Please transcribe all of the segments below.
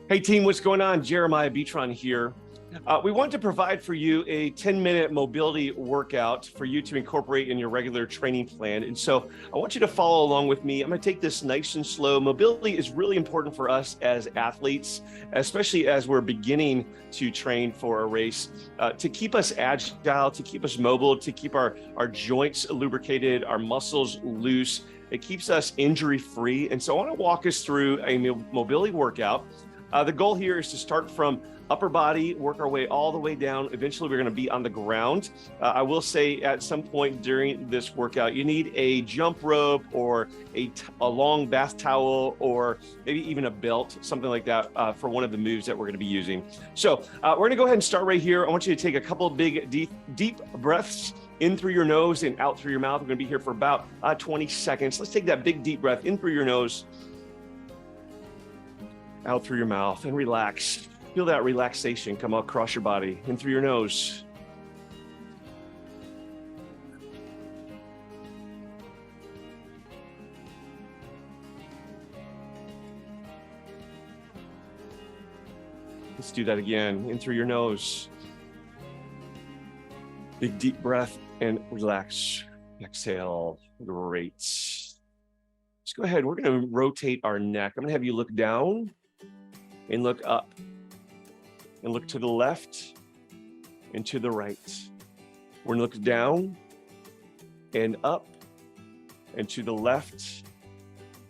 Hey team, what's going on? Jeremiah Beatron here. We want to provide for you a 10-minute mobility workout for you to incorporate in your regular training plan. And so I want you to follow along with me. I'm going to take this nice and slow. Mobility is really important for us as athletes, especially as we're beginning to train for a race, to keep us agile, to keep us mobile, to keep our joints lubricated, our muscles loose. It keeps us injury-free. And so I want to walk us through a mobility workout. The goal here is to start from upper body, work our way all the way down. Eventually, we're going to be on the ground. I will say at some point during this workout, you need a jump rope or a long bath towel or maybe even a belt, something like that for one of the moves that we're going to be using. So we're going to go ahead and start right here. I want you to take a couple of big, deep breaths in through your nose and out through your mouth. We're going to be here for about 20 seconds. Let's take that big, deep breath in through your nose, out through your mouth, and relax. Feel that relaxation come across your body, in through your nose. Let's do that again, in through your nose. Big deep breath and relax. Exhale. Great. Let's go ahead. We're going to rotate our neck. I'm going to have you look down and look up and look to the left and to the right. We're going to look down and up and to the left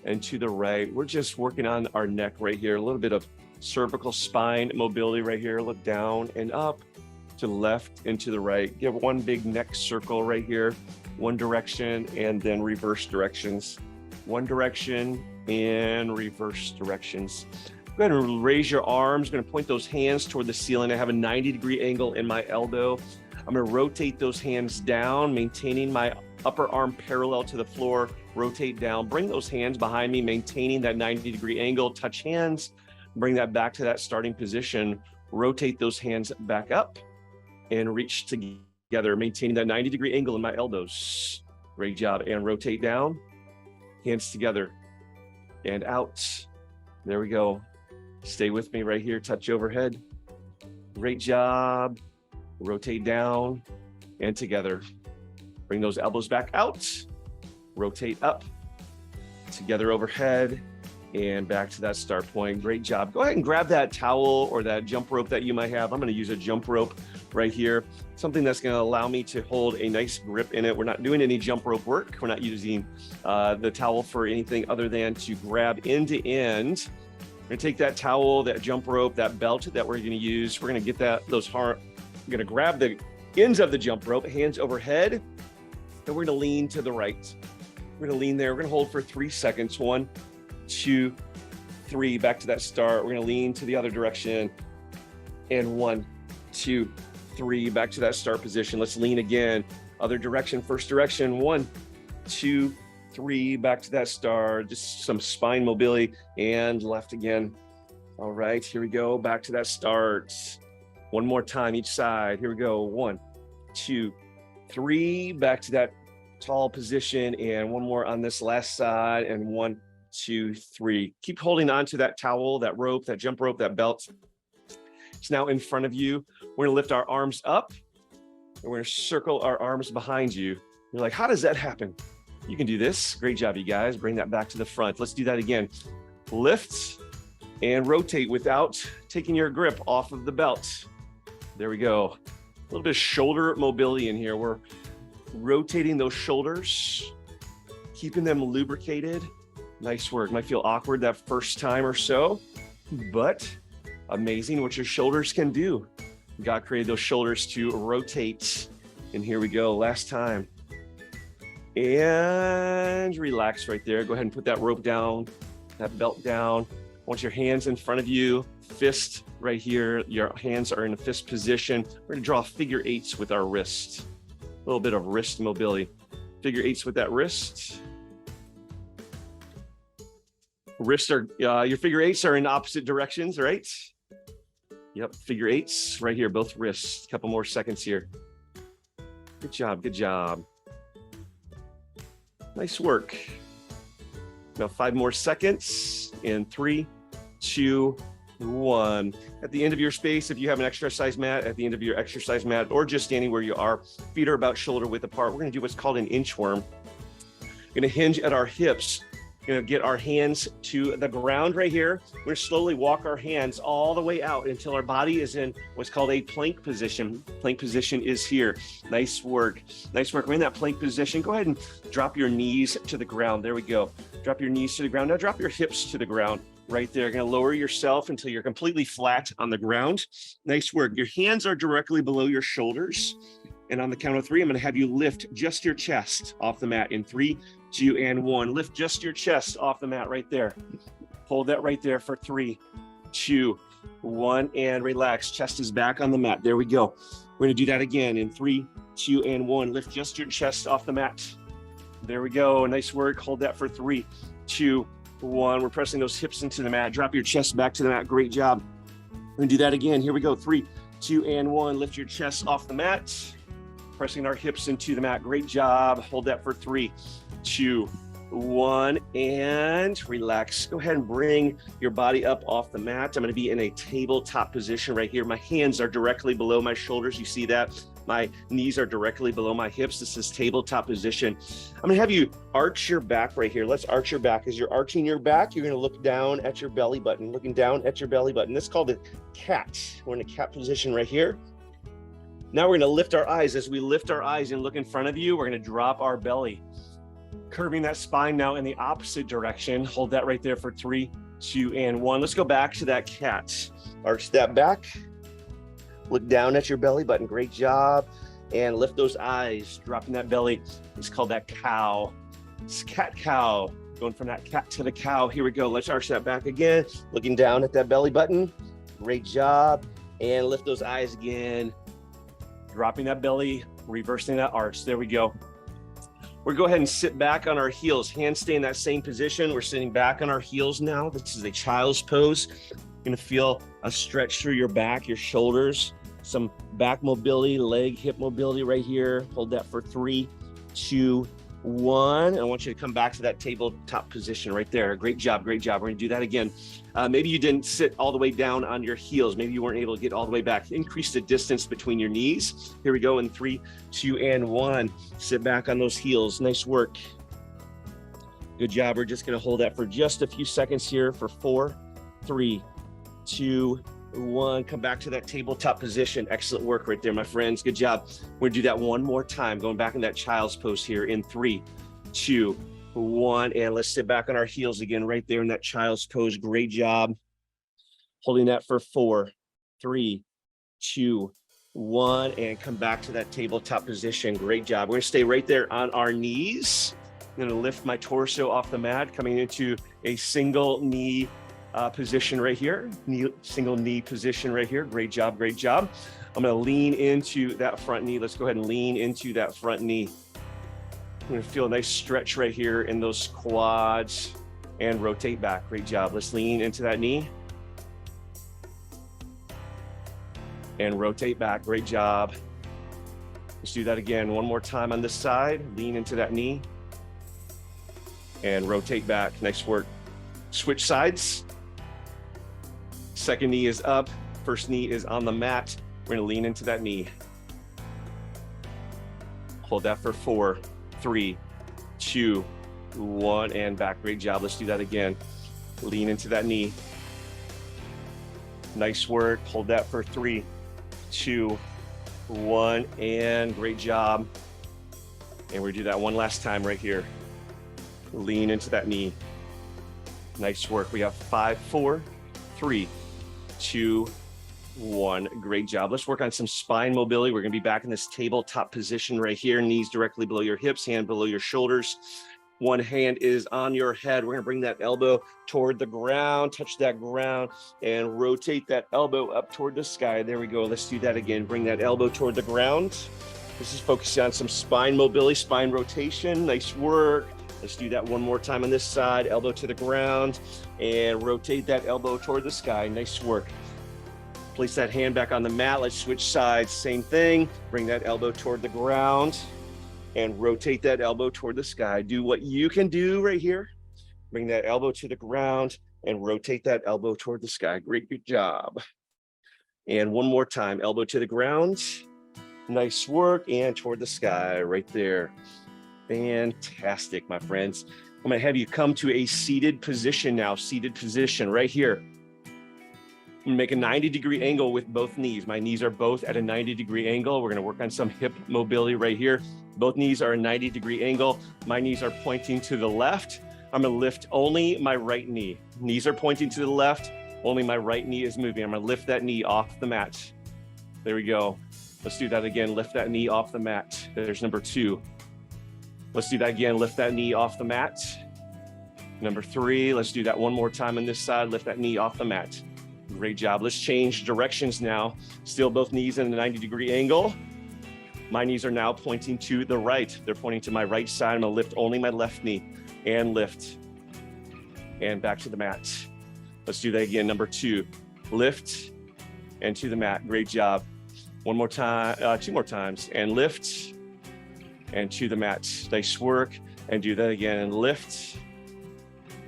and to the right. We're just working on our neck right here. A little bit of cervical spine mobility right here. Look down and up to the left and to the right. Give one big neck circle right here, one direction and then reverse directions. One direction and reverse directions. Go ahead and raise your arms. I'm going to point those hands toward the ceiling. I have a 90-degree angle in my elbow. I'm going to rotate those hands down, maintaining my upper arm parallel to the floor. Rotate down. Bring those hands behind me, maintaining that 90-degree angle. Touch hands. Bring that back to that starting position. Rotate those hands back up and reach together, maintaining that 90-degree angle in my elbows. Great job. And rotate down. Hands together and out. There we go. Stay with me right here. Touch overhead. Great job. Rotate down and together. Bring those elbows back out. Rotate up. Together overhead and back to that start point. Great job. Go ahead and grab that towel or that jump rope that you might have. I'm going to use a jump rope right here. Something that's going to allow me to hold a nice grip in it. We're not doing any jump rope work. We're not using the towel for anything other than to grab end to end. We're going to take that towel, that jump rope, that belt that we're going to use. We're going to get we're going to grab the ends of the jump rope, hands overhead, and we're going to lean to the right. We're going to lean there. We're going to hold for 3 seconds. 1, 2, 3. Back to that start. We're going to lean to the other direction. And 1, 2, 3. Back to that start position. Let's lean again. Other direction. First direction. 1, 2, 3. Back to that start. Just some spine mobility. And left again. All right. Here we go. Back to that start. One more time each side. Here we go. 1, 2, 3. Back to that tall position. And one more on this last side. And 1, 2, 3. Keep holding on to that towel, that rope, that jump rope, that belt. It's now in front of you. We're going to lift our arms up and we're going to circle our arms behind you. You're like, how does that happen? You can do this. Great job, you guys. Bring that back to the front. Let's do that again. Lift and rotate without taking your grip off of the belt. There we go. A little bit of shoulder mobility in here. We're rotating those shoulders, keeping them lubricated. Nice work. Might feel awkward that first time or so, but amazing what your shoulders can do. God created those shoulders to rotate. And here we go. Last time. And relax right there. Go ahead and put that rope down, that belt down. I want your hands in front of you, fist right here. Your hands are in a fist position. We're going to draw figure eights with our wrist. A little bit of wrist mobility. Figure eights with that wrist. Wrists are, your figure eights are in opposite directions, right? Yep, figure eights right here, both wrists. A couple more seconds here. Good job, good job. Nice work. About 5 more seconds in 3, 2, 1. At the end of your space, if you have an exercise mat, at the end of your exercise mat, or just standing where you are, feet are about shoulder width apart. We're going to do what's called an inchworm. Going to hinge at our hips. Going to get our hands to the ground right here. We're going to slowly walk our hands all the way out until our body is in what's called a plank position. Plank position is here. Nice work. Nice work. We're in that plank position. Go ahead and drop your knees to the ground. There we go. Drop your knees to the ground. Now drop your hips to the ground. Right there. You're going to lower yourself until you're completely flat on the ground. Nice work. Your hands are directly below your shoulders. And on the count of 3, I'm going to have you lift just your chest off the mat in 3, 2, and 1. Lift just your chest off the mat right there. Hold that right there for 3, 2, 1, and relax. Chest is back on the mat. There we go. We're going to do that again in 3, 2, and 1. Lift just your chest off the mat. There we go. Nice work. Hold that for 3, 2, 1. We're pressing those hips into the mat. Drop your chest back to the mat. Great job. We're going to do that again. Here we go. 3, 2, and 1. Lift your chest off the mat. Pressing our hips into the mat. Great job. Hold that for 3, 2, 1, and relax. Go ahead and bring your body up off the mat. I'm going to be in a tabletop position right here. My hands are directly below my shoulders. You see that? My knees are directly below my hips. This is tabletop position. I'm going to have you arch your back right here. Let's arch your back. As you're arching your back, you're going to look down at your belly button, looking down at your belly button. This is called a cat. We're in a cat position right here. Now we're going to lift our eyes. As we lift our eyes and look in front of you, we're going to drop our belly, curving that spine now in the opposite direction. Hold that right there for 3, 2, and 1. Let's go back to that cat. Arch that back. Look down at your belly button. Great job. And lift those eyes, dropping that belly. It's called that cow. It's cat cow. Going from that cat to the cow. Here we go. Let's arch that back again. Looking down at that belly button. Great job. And lift those eyes again. Dropping that belly, reversing that arch. There we go. We're going to go ahead and sit back on our heels. Hands stay in that same position. We're sitting back on our heels now. This is a child's pose. You're going to feel a stretch through your back, your shoulders, some back mobility, leg, hip mobility right here. Hold that for 3, 2, 1. And I want you to come back to that tabletop position right there. Great job. Great job. We're going to do that again. Maybe you didn't sit all the way down on your heels. Maybe you weren't able to get all the way back. Increase the distance between your knees. Here we go in 3, 2, and 1. Sit back on those heels. Nice work. Good job. We're just going to hold that for just a few seconds here for 4, 3, 2, 1. Come back to that tabletop position. Excellent work right there, my friends. Good job. We're going to do that one more time. Going back in that child's pose here in 3, 2, 1. And let's sit back on our heels again right there in that child's pose. Great job. Holding that for 4, 3, 2, 1. And come back to that tabletop position. Great job. We're going to stay right there on our knees. I'm going to lift my torso off the mat, coming into a single knee position right here, single knee position right here. Great job, great job. I'm going to lean into that front knee. Let's go ahead and lean into that front knee. I'm going to feel a nice stretch right here in those quads and rotate back. Great job. Let's lean into that knee and rotate back. Great job. Let's do that again. One more time on this side. Lean into that knee and rotate back. Nice work. Switch sides. Second knee is up. First knee is on the mat. We're going to lean into that knee. Hold that for 4, 3, 2, 1, and back. Great job. Let's do that again. Lean into that knee. Nice work. Hold that for 3, 2, 1, and great job. And we're going to do that one last time right here. Lean into that knee. Nice work. We have 5, 4, 3, 2, 1. Great job. Let's work on some spine mobility. We're going to be back in this tabletop position right here. Knees directly below your hips, hand below your shoulders. One hand is on your head. We're going to bring that elbow toward the ground, touch that ground, and rotate that elbow up toward the sky. There we go. Let's do that again. Bring that elbow toward the ground. This is focusing on some spine mobility, spine rotation. Nice work. Let's do that one more time on this side. Elbow to the ground and rotate that elbow toward the sky. Nice work. Place that hand back on the mat. Let's switch sides. Same thing. Bring that elbow toward the ground and rotate that elbow toward the sky. Do what you can do right here. Bring that elbow to the ground and rotate that elbow toward the sky. Great, good job. And one more time, elbow to the ground. Nice work, and toward the sky right there. Fantastic, my friends. I'm gonna have you come to a seated position now, seated position right here. I'm gonna make a 90-degree angle with both knees. My knees are both at a 90-degree angle. We're gonna work on some hip mobility right here. Both knees are a 90-degree angle. My knees are pointing to the left. I'm gonna lift only my right knee. Knees are pointing to the left. Only my right knee is moving. I'm gonna lift that knee off the mat. There we go. Let's do that again. Lift that knee off the mat. There's number 2. Let's do that again. Lift that knee off the mat. Number 3. Let's do that one more time on this side. Lift that knee off the mat. Great job. Let's change directions now. Still both knees in a 90-degree angle. My knees are now pointing to the right. They're pointing to my right side. I'm gonna lift only my left knee and lift. And back to the mat. Let's do that again. Number 2, lift and to the mat. Great job. One more time, 2 more times, and lift and to the mat. Nice work. And do that again, and lift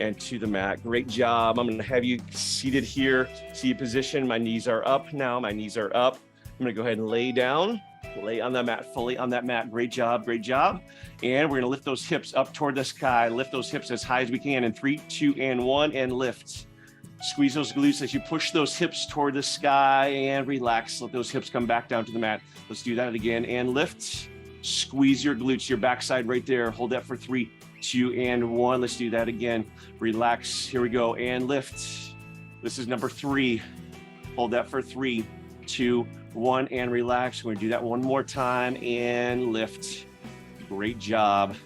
and to the mat. Great job. I'm gonna have you seated here, seated position. My knees are up now. My knees are up. I'm gonna go ahead and lay down, lay on that mat, fully on that mat. Great job, great job. And we're gonna lift those hips up toward the sky. Lift those hips as high as we can in 3, 2, and 1, and lift. Squeeze those glutes as you push those hips toward the sky and relax. Let those hips come back down to the mat. Let's do that again and lift. Squeeze your glutes, your backside right there. Hold that for 3, 2, and 1. Let's do that again. Relax. Here we go. And lift. This is number 3. Hold that for 3, 2, 1, and relax. We're going to do that one more time and lift. Great job.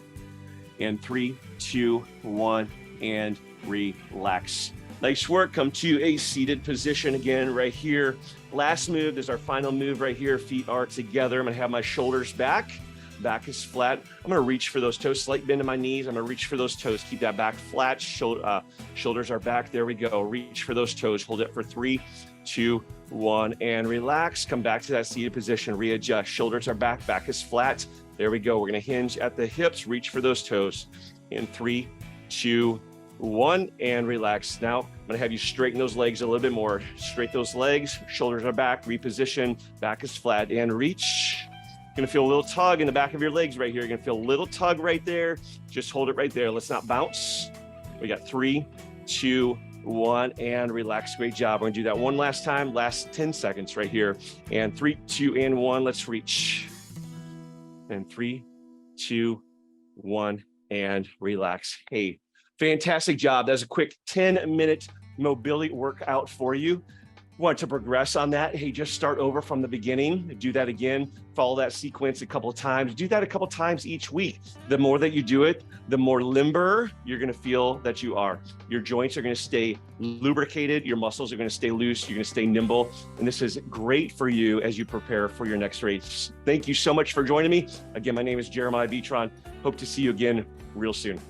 And 3, 2, 1, and relax. Nice work. Come to a seated position again right here. Last move is our final move right here. Feet are together. I'm going to have my shoulders back. Back is flat. I'm going to reach for those toes. Slight bend in my knees. I'm going to reach for those toes. Keep that back flat. Shoulders are back. There we go. Reach for those toes. Hold it for 3, 2, 1, and relax. Come back to that seated position. Readjust. Shoulders are back. Back is flat. There we go. We're going to hinge at the hips. Reach for those toes. In 3, 2, 1, and relax. Now, I'm gonna have you straighten those legs a little bit more. Straighten those legs, shoulders are back, reposition, back is flat, and reach. You're gonna feel a little tug in the back of your legs right here. You're gonna feel a little tug right there. Just hold it right there. Let's not bounce. We got 3, 2, 1, and relax. Great job. We're gonna do that one last time, last 10 seconds right here. And 3, 2, and 1, let's reach. And 3, 2, 1, and relax. Hey, fantastic job. That's a quick 10-minute mobility workout for you. Want to progress on that? Hey, just start over from the beginning. Do that again. Follow that sequence a couple of times. Do that a couple of times each week. The more that you do it, the more limber you're going to feel that you are. Your joints are going to stay lubricated. Your muscles are going to stay loose. You're going to stay nimble. And this is great for you as you prepare for your next race. Thank you so much for joining me. Again, my name is Jeremiah Vitron. Hope to see you again real soon.